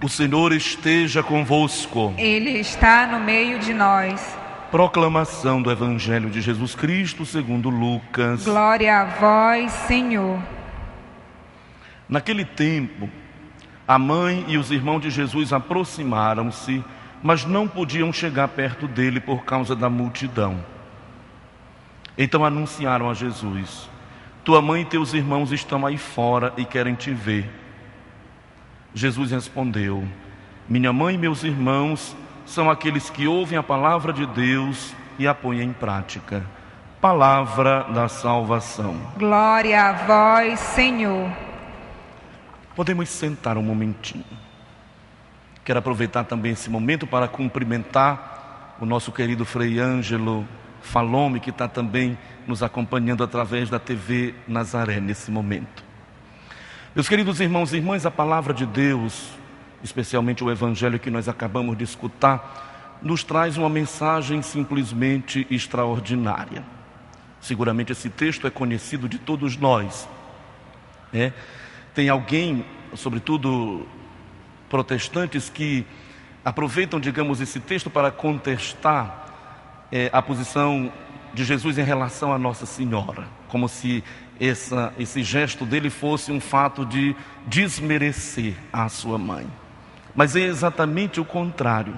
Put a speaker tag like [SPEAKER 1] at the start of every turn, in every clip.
[SPEAKER 1] O Senhor esteja convosco.
[SPEAKER 2] Ele está no meio de nós.
[SPEAKER 1] Proclamação do Evangelho de Jesus Cristo segundo Lucas.
[SPEAKER 2] Glória a vós, Senhor.
[SPEAKER 1] Naquele tempo, a mãe e os irmãos de Jesus aproximaram-se, mas não podiam chegar perto dele por causa da multidão. Então anunciaram a Jesus: tua mãe e teus irmãos estão aí fora e querem te ver. Jesus respondeu: minha mãe e meus irmãos são aqueles que ouvem a palavra de Deus e a põem em prática. Palavra da salvação.
[SPEAKER 2] Glória a vós, Senhor.
[SPEAKER 1] Podemos sentar um momentinho. Quero aproveitar também esse momento para cumprimentar o nosso querido Frei Ângelo Falome, que está também nos acompanhando através da TV Nazaré nesse momento. Meus queridos irmãos e irmãs, a palavra de Deus, especialmente o Evangelho que nós acabamos de escutar, nos traz uma mensagem simplesmente extraordinária. Seguramente esse texto é conhecido de todos nós. Tem alguém, sobretudo protestantes, que aproveitam, digamos, esse texto para contestar a posição de Jesus em relação a Nossa Senhora, como se esse gesto dele fosse um fato de desmerecer a sua mãe. Mas é exatamente o contrário.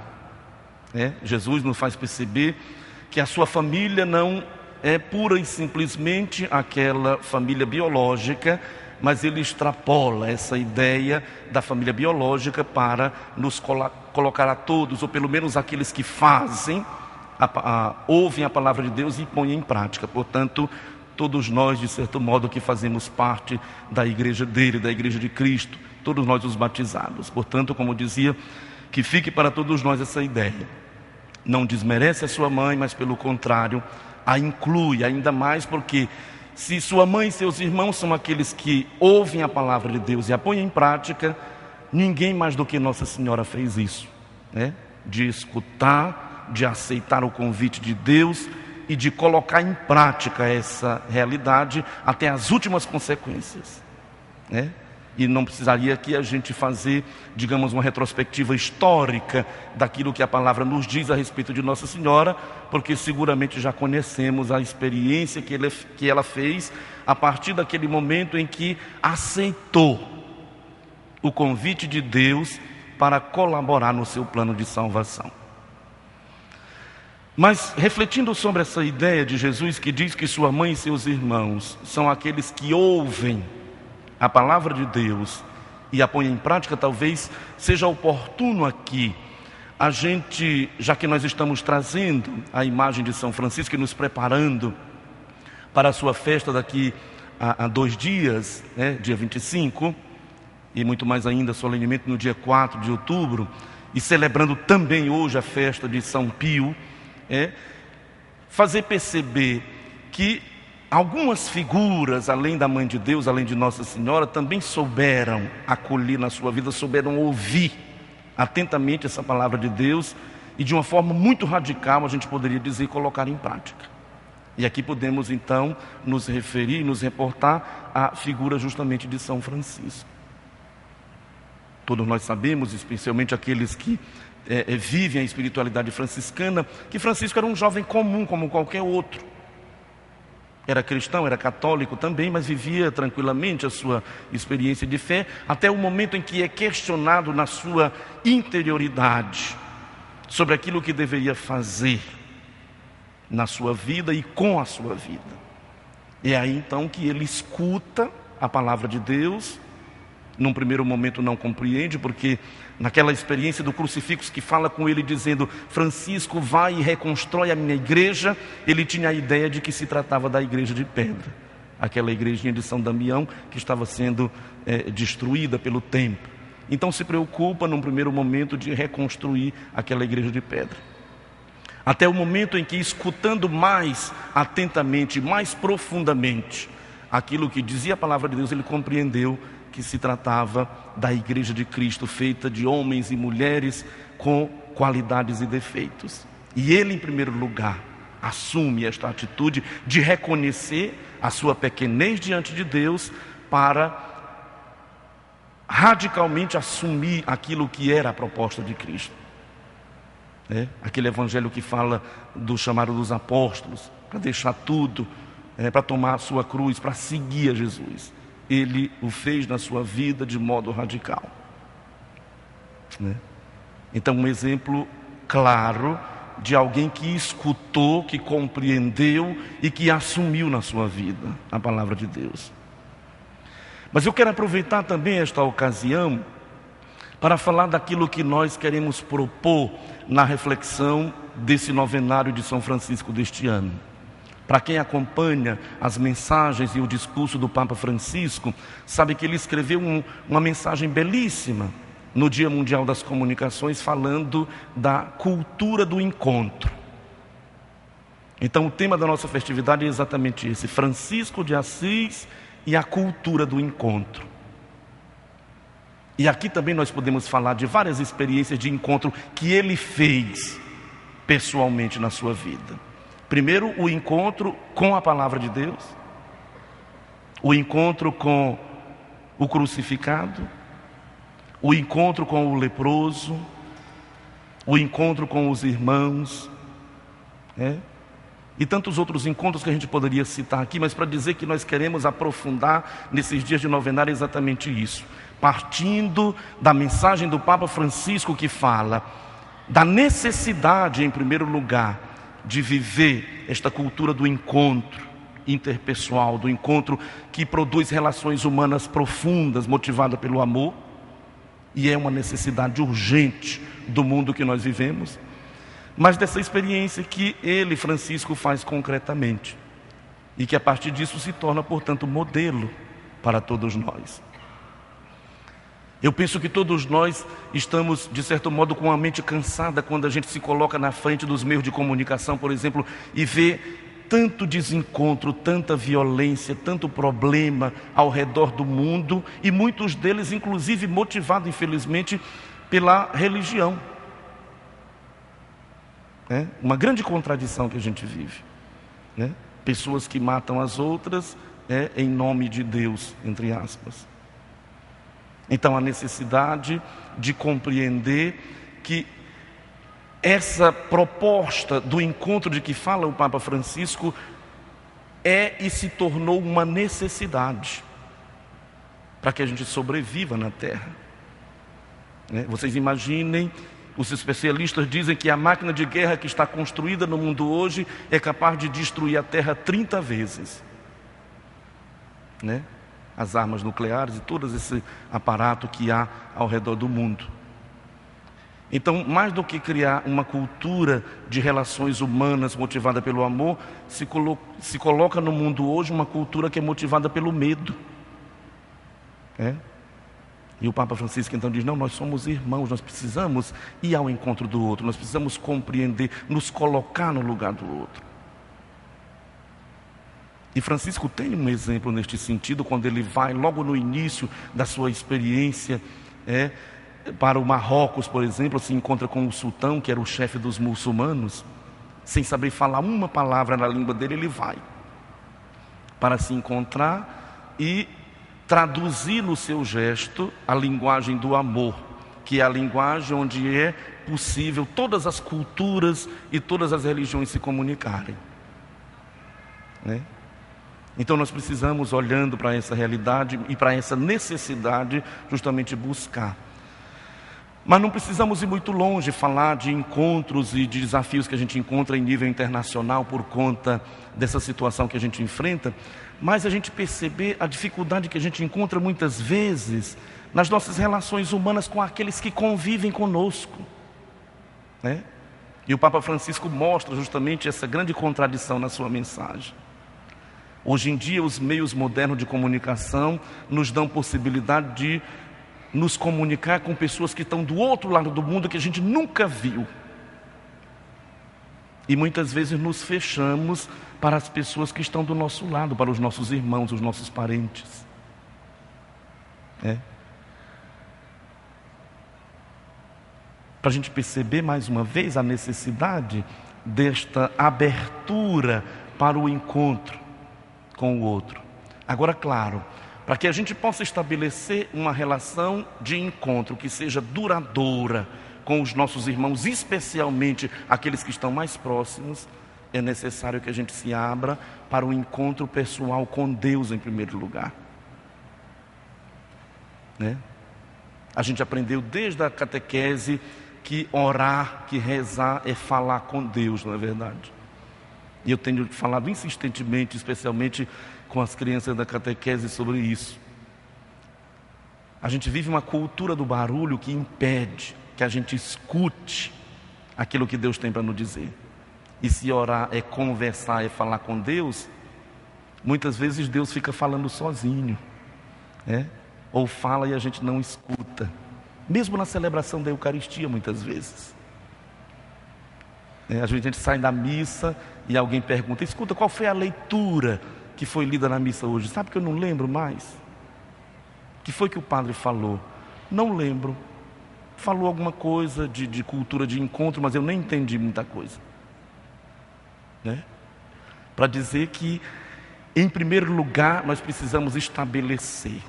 [SPEAKER 1] Jesus nos faz perceber que a sua família não é pura e simplesmente aquela família biológica, mas ele extrapola essa ideia da família biológica para nos colocar a todos, ou pelo menos aqueles que fazem, ouvem a palavra de Deus e põem em prática. Portanto, todos nós, de certo modo, que fazemos parte da igreja dele, da igreja de Cristo, todos nós os batizados. Portanto, como dizia, que fique para todos nós essa ideia. Não desmerece a sua mãe, mas pelo contrário, a inclui, ainda mais porque se sua mãe e seus irmãos são aqueles que ouvem a palavra de Deus e a põem em prática, ninguém mais do que Nossa Senhora fez isso, de escutar, de aceitar o convite de Deus e de colocar em prática essa realidade até as últimas consequências. E não precisaria aqui a gente fazer, digamos, uma retrospectiva histórica daquilo que a palavra nos diz a respeito de Nossa Senhora, porque seguramente já conhecemos a experiência que ela fez a partir daquele momento em que aceitou o convite de Deus para colaborar no seu plano de salvação. Mas refletindo sobre essa ideia de Jesus que diz que sua mãe e seus irmãos são aqueles que ouvem a palavra de Deus e a põem em prática, talvez seja oportuno aqui a gente, já que nós estamos trazendo a imagem de São Francisco e nos preparando para a sua festa daqui a 2 dias, dia 25, e muito mais ainda solenemente no dia 4 de outubro, e celebrando também hoje a festa de São Pio, fazer perceber que algumas figuras, além da Mãe de Deus, além de Nossa Senhora, também souberam acolher na sua vida, souberam ouvir atentamente essa palavra de Deus e de uma forma muito radical, a gente poderia dizer, colocar em prática. E aqui podemos então nos referir, nos reportar à figura justamente de São Francisco. Todos nós sabemos, especialmente aqueles que vivem a espiritualidade franciscana, que Francisco era um jovem comum como qualquer outro. Era cristão, era católico também, mas vivia tranquilamente a sua experiência de fé, até o momento em que é questionado na sua interioridade sobre aquilo que deveria fazer na sua vida e com a sua vida. É aí então que ele escuta a palavra de Deus. Num primeiro momento não compreende, porque naquela experiência do crucifixo que fala com ele dizendo: Francisco, vai e reconstrói a minha igreja, ele tinha a ideia de que se tratava da igreja de pedra, aquela igrejinha de São Damião que estava sendo destruída pelo tempo. Então se preocupa num primeiro momento de reconstruir aquela igreja de pedra, até o momento em que, escutando mais atentamente, mais profundamente aquilo que dizia a palavra de Deus, ele compreendeu que se tratava da igreja de Cristo, feita de homens e mulheres com qualidades e defeitos. E ele, em primeiro lugar, assume esta atitude de reconhecer a sua pequenez diante de Deus, para radicalmente assumir aquilo que era a proposta de Cristo. Aquele evangelho que fala do chamado dos apóstolos, para deixar tudo, para tomar a sua cruz, para seguir a Jesus. Ele o fez na sua vida de modo radical. Então, um exemplo claro de alguém que escutou, que compreendeu e que assumiu na sua vida a palavra de Deus. Mas eu quero aproveitar também esta ocasião para falar daquilo que nós queremos propor na reflexão desse novenário de São Francisco deste ano. Para quem acompanha as mensagens e o discurso do Papa Francisco, sabe que ele escreveu uma mensagem belíssima no Dia Mundial das Comunicações, falando da cultura do encontro. Então o tema da nossa festividade é exatamente esse: Francisco de Assis e a cultura do encontro. E aqui também nós podemos falar de várias experiências de encontro que ele fez pessoalmente na sua vida. Primeiro, o encontro com a palavra de Deus, o encontro com o crucificado, o encontro com o leproso, o encontro com os irmãos, e tantos outros encontros que a gente poderia citar aqui, mas para dizer que nós queremos aprofundar nesses dias de novenário exatamente isso, partindo da mensagem do Papa Francisco, que fala da necessidade, em primeiro lugar, de viver esta cultura do encontro interpessoal, do encontro que produz relações humanas profundas, motivada pelo amor, e é uma necessidade urgente do mundo que nós vivemos, mas dessa experiência que ele, Francisco, faz concretamente, e que a partir disso se torna, portanto, modelo para todos nós. Eu penso que todos nós estamos, de certo modo, com a mente cansada quando a gente se coloca na frente dos meios de comunicação, por exemplo, e vê tanto desencontro, tanta violência, tanto problema ao redor do mundo, e muitos deles, inclusive, motivados, infelizmente, pela religião. Uma grande contradição que a gente vive. Pessoas que matam as outras em nome de Deus, entre aspas. Então, a necessidade de compreender que essa proposta do encontro de que fala o Papa Francisco e se tornou uma necessidade para que a gente sobreviva na Terra. Vocês imaginem, os especialistas dizem que a máquina de guerra que está construída no mundo hoje é capaz de destruir a Terra 30 vezes. As armas nucleares e todo esse aparato que há ao redor do mundo. Então, mais do que criar uma cultura de relações humanas motivada pelo amor, se coloca no mundo hoje uma cultura que é motivada pelo medo. E o Papa Francisco então diz: não, nós somos irmãos, nós precisamos ir ao encontro do outro, nós precisamos compreender, nos colocar no lugar do outro. E Francisco tem um exemplo neste sentido, quando ele vai logo no início da sua experiência para o Marrocos, por exemplo, se encontra com o sultão, que era o chefe dos muçulmanos, sem saber falar uma palavra na língua dele, ele vai para se encontrar e traduzir no seu gesto a linguagem do amor, que é a linguagem onde é possível todas as culturas e todas as religiões se comunicarem. Então nós precisamos, olhando para essa realidade e para essa necessidade, justamente buscar. Mas não precisamos ir muito longe, falar de encontros e de desafios que a gente encontra em nível internacional por conta dessa situação que a gente enfrenta, mas a gente perceber a dificuldade que a gente encontra muitas vezes nas nossas relações humanas com aqueles que convivem conosco. E o Papa Francisco mostra justamente essa grande contradição na sua mensagem. Hoje em dia, os meios modernos de comunicação nos dão possibilidade de nos comunicar com pessoas que estão do outro lado do mundo, que a gente nunca viu. E muitas vezes nos fechamos para as pessoas que estão do nosso lado, para os nossos irmãos, os nossos parentes. Para a gente perceber mais uma vez a necessidade desta abertura para o encontro com o outro. Agora, claro, para que a gente possa estabelecer uma relação de encontro que seja duradoura com os nossos irmãos, especialmente aqueles que estão mais próximos, é necessário que a gente se abra para o encontro pessoal com Deus em primeiro lugar. Né? A gente aprendeu desde a catequese que orar, que rezar é falar com Deus, não é verdade? E eu tenho falado insistentemente, especialmente com as crianças da catequese, sobre isso. A gente vive uma cultura do barulho que impede que a gente escute aquilo que Deus tem para nos dizer. E se orar é conversar, é falar com Deus, muitas vezes Deus fica falando sozinho, né? Ou fala e a gente não escuta. Mesmo na celebração da Eucaristia, muitas vezes. Às vezes a gente sai da missa e alguém pergunta: escuta, qual foi a leitura que foi lida na missa hoje? Sabe que eu não lembro mais? O que foi que o padre falou? Não lembro. Falou alguma coisa de cultura de encontro, mas eu nem entendi muita coisa. Né? Para dizer que, em primeiro lugar, nós precisamos estabelecer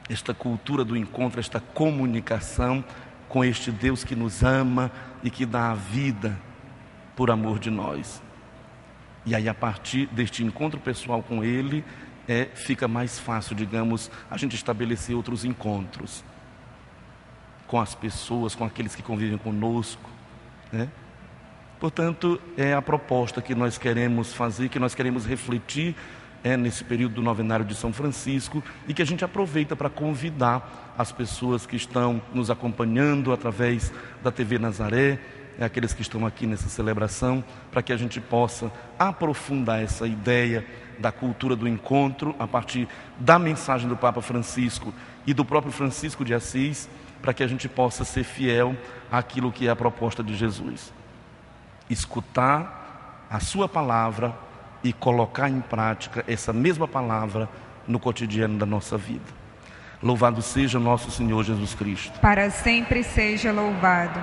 [SPEAKER 1] esta cultura do encontro, esta comunicação com este Deus que nos ama e que dá a vida por amor de nós. E aí, a partir deste encontro pessoal com Ele, fica mais fácil, digamos, a gente estabelecer outros encontros com as pessoas, com aqueles que convivem conosco, né? Portanto, é a proposta que nós queremos fazer, que nós queremos refletir nesse período do novenário de São Francisco, e que a gente aproveita para convidar as pessoas que estão nos acompanhando através da TV Nazaré, aqueles que estão aqui nessa celebração, para que a gente possa aprofundar essa ideia da cultura do encontro a partir da mensagem do Papa Francisco e do próprio Francisco de Assis, para que a gente possa ser fiel àquilo que é a proposta de Jesus. Escutar a sua palavra e colocar em prática essa mesma palavra no cotidiano da nossa vida. Louvado seja nosso Senhor Jesus Cristo.
[SPEAKER 2] Para sempre seja louvado.